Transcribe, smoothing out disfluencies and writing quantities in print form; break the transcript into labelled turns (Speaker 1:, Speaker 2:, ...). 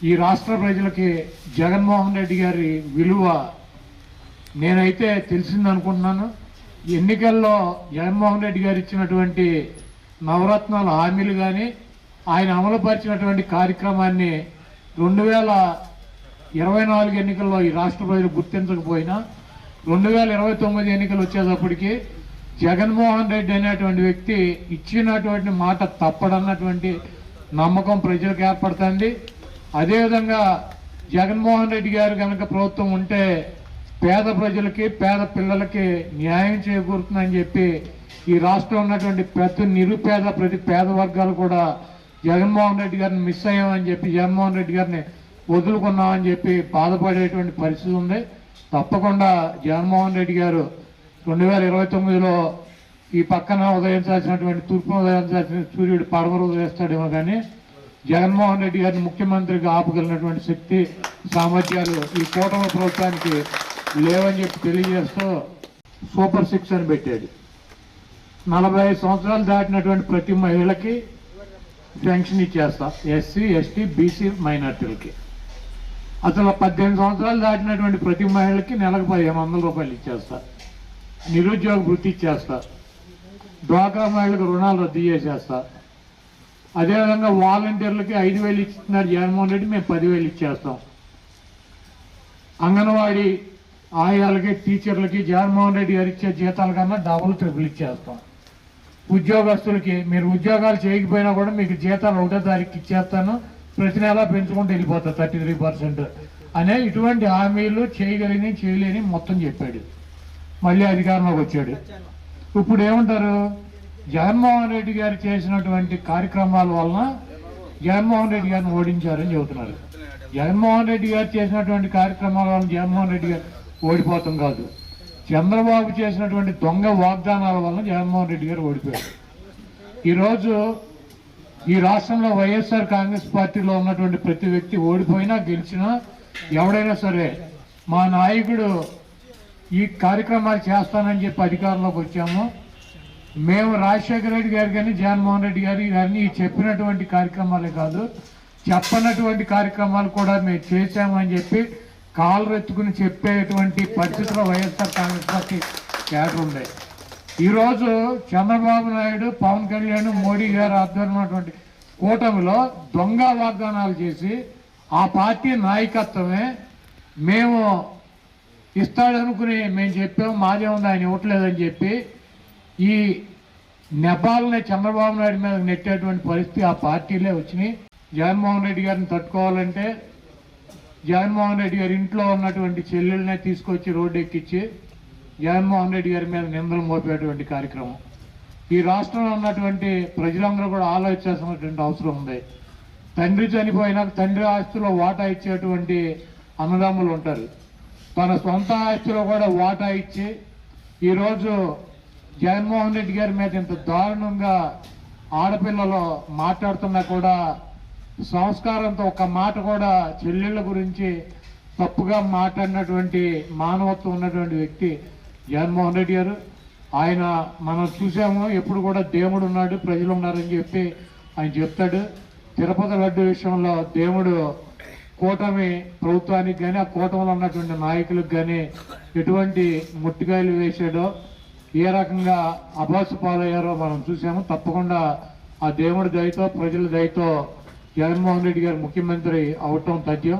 Speaker 1: ఈ రాష్ట్ర ప్రజలకి జగన్మోహన్ రెడ్డి గారి విలువ నేనైతే తెలిసింది అనుకుంటున్నాను. ఎన్నికల్లో జగన్మోహన్ రెడ్డి గారు ఇచ్చినటువంటి నవరత్నాల హామీలు కానీ ఆయన అమలుపరిచినటువంటి కార్యక్రమాన్ని 2024 ఎన్నికల్లో ఈ రాష్ట్ర ప్రజలు గుర్తించకపోయినా 2029 ఎన్నికలు వచ్చేటప్పటికి జగన్మోహన్ రెడ్డి అనేటువంటి వ్యక్తి ఇచ్చినటువంటి మాట తప్పడన్నటువంటి నమ్మకం ప్రజలకు ఏర్పడుతుంది. అదేవిధంగా జగన్మోహన్ రెడ్డి గారు కనుక ప్రభుత్వం ఉంటే పేద ప్రజలకి పేద పిల్లలకి న్యాయం చేకూరుతుందని చెప్పి ఈ రాష్ట్రంలో ఉన్నటువంటి ప్రతి నిరుపేద ప్రతి పేద వర్గాలు కూడా జగన్మోహన్ రెడ్డి గారిని మిస్ అయ్యామని చెప్పి జగన్మోహన్ రెడ్డి గారిని వదులుకున్నామని చెప్పి బాధపడేటువంటి పరిస్థితి ఉంది. తప్పకుండా జగన్మోహన్ రెడ్డి గారు 2029లో ఈ పక్కన ఉదయించాల్సినటువంటి తూర్పున ఉదయించాల్సిన సూర్యుడు పడమర ఉదయిస్తాడేమో కానీ జగన్మోహన్ రెడ్డి గారిని ముఖ్యమంత్రిగా ఆపగలిగినటువంటి శక్తి సామర్థ్యాలు ఈ కూటమి ప్రభుత్వానికి లేవని చెప్పి తెలియజేస్తూ సూపర్ 6 అని పెట్టాడు. 45 సంవత్సరాలు దాటినటువంటి ప్రతి మహిళకి పెన్షన్ ఇచ్చేస్తా, ఎస్సీ ఎస్టీ బీసీ మైనార్టీలకి. అసలు 18 సంవత్సరాలు దాటినటువంటి ప్రతి మహిళకి నెలకు 1500 రూపాయలు ఇచ్చేస్తా, నిరుద్యోగ వృత్తి ఇచ్చేస్తా, డ్వాక్రా మహిళలకు రుణాలు రద్దు చేసేస్తా. అదేవిధంగా వాలంటీర్లకి 5000 ఇస్తున్నారు జగన్మోహన్ రెడ్డి, మేము 10,000 ఇచ్చేస్తాం. అంగన్వాడీ ఆయాలకి టీచర్లకి జగన్మోహన్ రెడ్డి గారు ఇచ్చే జీతాల కన్నా డబుల్ ట్రిపుల్ ఇచ్చేస్తాం. ఉద్యోగస్తులకి మీరు ఉద్యోగాలు చేయకపోయినా కూడా మీకు జీతాలు 1వ తారీఖు ఇచ్చేస్తాను, ప్రతి నెల పెంచుకుంటూ వెళ్ళిపోతా 33% అనే ఇటువంటి హామీలు చేయగలిగి చేయలేని మొత్తం చెప్పాడు. మళ్ళీ అధికారంలోకి వచ్చాడు. ఇప్పుడు ఏమంటారు, జగన్మోహన్ రెడ్డి గారు చేసినటువంటి కార్యక్రమాల వలన జగన్మోహన్ రెడ్డి గారిని ఓడించారని చెబుతున్నారు. జగన్మోహన్ రెడ్డి గారు చేసినటువంటి కార్యక్రమాల వలన జగన్మోహన్ రెడ్డి గారు ఓడిపోవటం కాదు, చంద్రబాబు చేసినటువంటి దొంగ వాగ్దానాల వలన జగన్మోహన్ రెడ్డి గారు ఓడిపోయారు. ఈరోజు ఈ రాష్ట్రంలో వైఎస్ఆర్ కాంగ్రెస్ పార్టీలో ఉన్నటువంటి ప్రతి వ్యక్తి ఓడిపోయినా గెలిచినా ఎవడైనా సరే మా నాయకుడు ఈ కార్యక్రమాలు చేస్తానని చెప్పి అధికారంలోకి వచ్చాము, మేము రాజశేఖర రెడ్డి గారు కానీ జగన్మోహన్ రెడ్డి గారు గారిని చెప్పినటువంటి కార్యక్రమాలే కాదు చెప్పనటువంటి కార్యక్రమాలు కూడా మేము చేశామని చెప్పి కాళ్ళు ఎత్తుకుని చెప్పేటువంటి పరిస్థితిలో వైఎస్ఆర్ కాంగ్రెస్ పార్టీ కేడర్ ఉంది. ఈరోజు చంద్రబాబు నాయుడు పవన్ కళ్యాణ్ మోడీ గారు ఆధ్వర్యంలో కూటమిలో దొంగ వాగ్దానాలు చేసి ఆ పార్టీ నాయకత్వమే మేము ఇస్తాడనుకుని మేము చెప్పాము, మాదే ఉంది ఆయన ఇవ్వట్లేదని చెప్పి ఈ నెపాలని చంద్రబాబు నాయుడు మీద నెట్టేటువంటి పరిస్థితి ఆ పార్టీలే వచ్చినాయి. జగన్మోహన్ రెడ్డి గారిని తట్టుకోవాలంటే జగన్మోహన్ రెడ్డి గారి ఇంట్లో ఉన్నటువంటి చెల్లెళ్ళనే తీసుకొచ్చి రోడ్డు ఎక్కించి జగన్మోహన్ రెడ్డి గారి మీద నిందలు మోపేటువంటి కార్యక్రమం ఈ రాష్ట్రంలో ఉన్నటువంటి ప్రజలందరూ కూడా ఆలోచించాల్సినటువంటి అవసరం ఉంది. తండ్రి చనిపోయినాక తండ్రి ఆస్తిలో వాటా ఇచ్చేటువంటి అన్నదమ్ములు ఉంటారు, తన సొంత ఆస్తిలో కూడా వాటా ఇచ్చి ఈరోజు జగన్మోహన్ రెడ్డి గారి మీద ఇంత దారుణంగా ఆడపిల్లలు మాట్లాడుతున్నా కూడా సంస్కారంతో ఒక మాట కూడా చెల్లెళ్ళ గురించి తప్పుగా మాట్లాడినటువంటి మానవత్వం ఉన్నటువంటి వ్యక్తి జగన్మోహన్ రెడ్డి గారు. ఆయన మనం చూసాము, ఎప్పుడు కూడా దేవుడు ఉన్నాడు ప్రజలు ఉన్నారని చెప్పి ఆయన చెప్తాడు. తిరుపతి లడ్డు విషయంలో దేవుడు కూటమి ప్రభుత్వానికి కానీ ఆ కూటమిలో ఉన్నటువంటి నాయకులకు కానీ ఎటువంటి ముట్టికాయలు వేసాడో ఏ రకంగా అబాసు పాలయ్యారో మనం చూసాము. తప్పకుండా ఆ దేవుడి దయతో ప్రజల దయతో జగన్మోహన్ రెడ్డి గారు ముఖ్యమంత్రి అవటం తథ్యం.